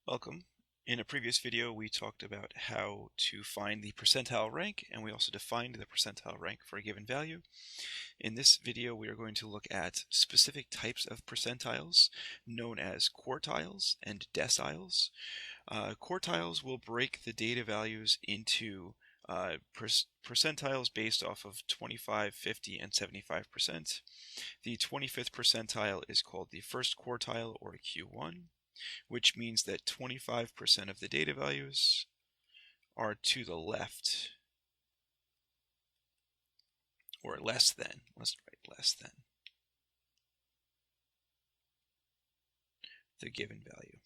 Welcome. In a previous video, we talked about how to find the percentile rank, and we also defined the percentile rank for a given value. In this video, we are going to look at specific types of percentiles known as quartiles and deciles. Quartiles will break the data values into percentiles based off of 25, 50, and 75%. The 25th percentile is called the first quartile, or Q1, which means that 25% of the data values are to the left, or less than. Let's write less than the given value.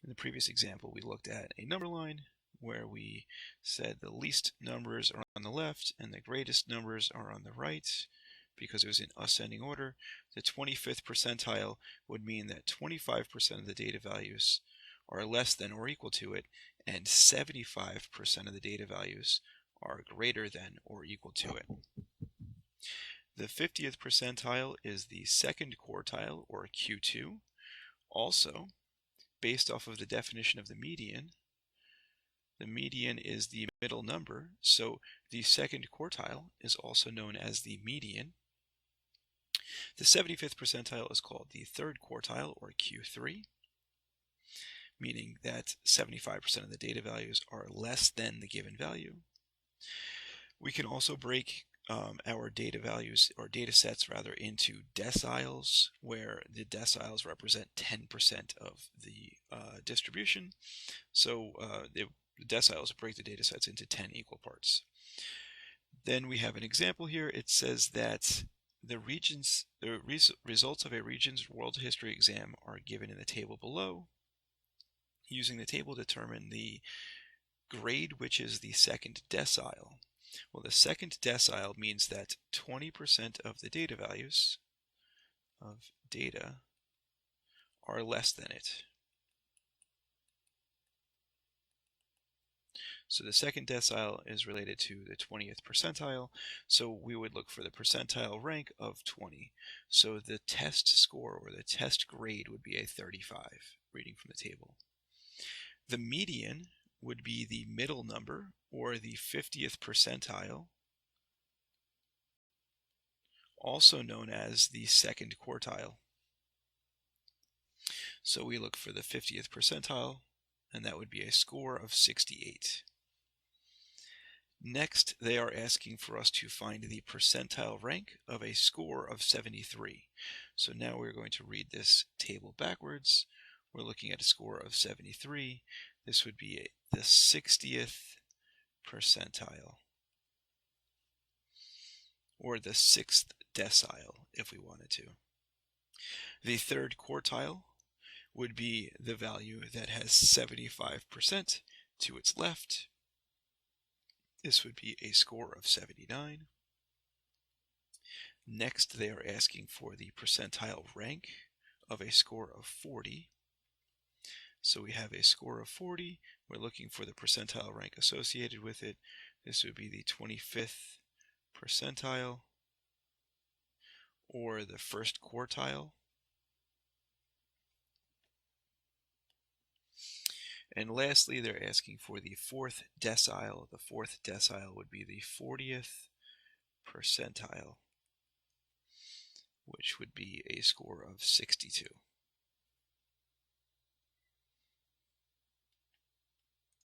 In the previous example, we looked at a number line where we said the least numbers are on the left and the greatest numbers are on the right because it was in ascending order. The 25th percentile would mean that 25% of the data values are less than or equal to it, and 75% of the data values are greater than or equal to it. The 50th percentile is the second quartile, or Q2. Also, based off of the definition of the median is the middle number, so the second quartile is also known as the median. The 75th percentile is called the third quartile, or Q3, meaning that 75% of the data values are less than the given value. We can also break our data values, or data sets rather, into deciles, where the deciles represent 10% of the distribution. So the deciles break the data sets into 10 equal parts. Then we have an example here. It says that the results of a region's world history exam are given in the table below. Using the table, determine the grade, which is the second decile. Well, the second decile means that 20% of the data values of data are less than it. So the second decile is related to the 20th percentile, so we would look for the percentile rank of 20. So the test score, or the test grade, would be a 35, reading from the table. The median would be the middle number, or the 50th percentile, also known as the second quartile. So we look for the 50th percentile, and that would be a score of 68. Next, they are asking for us to find the percentile rank of a score of 73. So now we're going to read this table backwards. We're looking at a score of 73. This would be the 60th percentile, or the 6th decile if we wanted to. The third quartile would be the value that has 75% to its left. This would be a score of 79. Next, they are asking for the percentile rank of a score of 40. So we have a score of 40. We're looking for the percentile rank associated with it. This would be the 25th percentile, or the first quartile. And lastly, they're asking for the fourth decile. The fourth decile would be the 40th percentile, which would be a score of 62.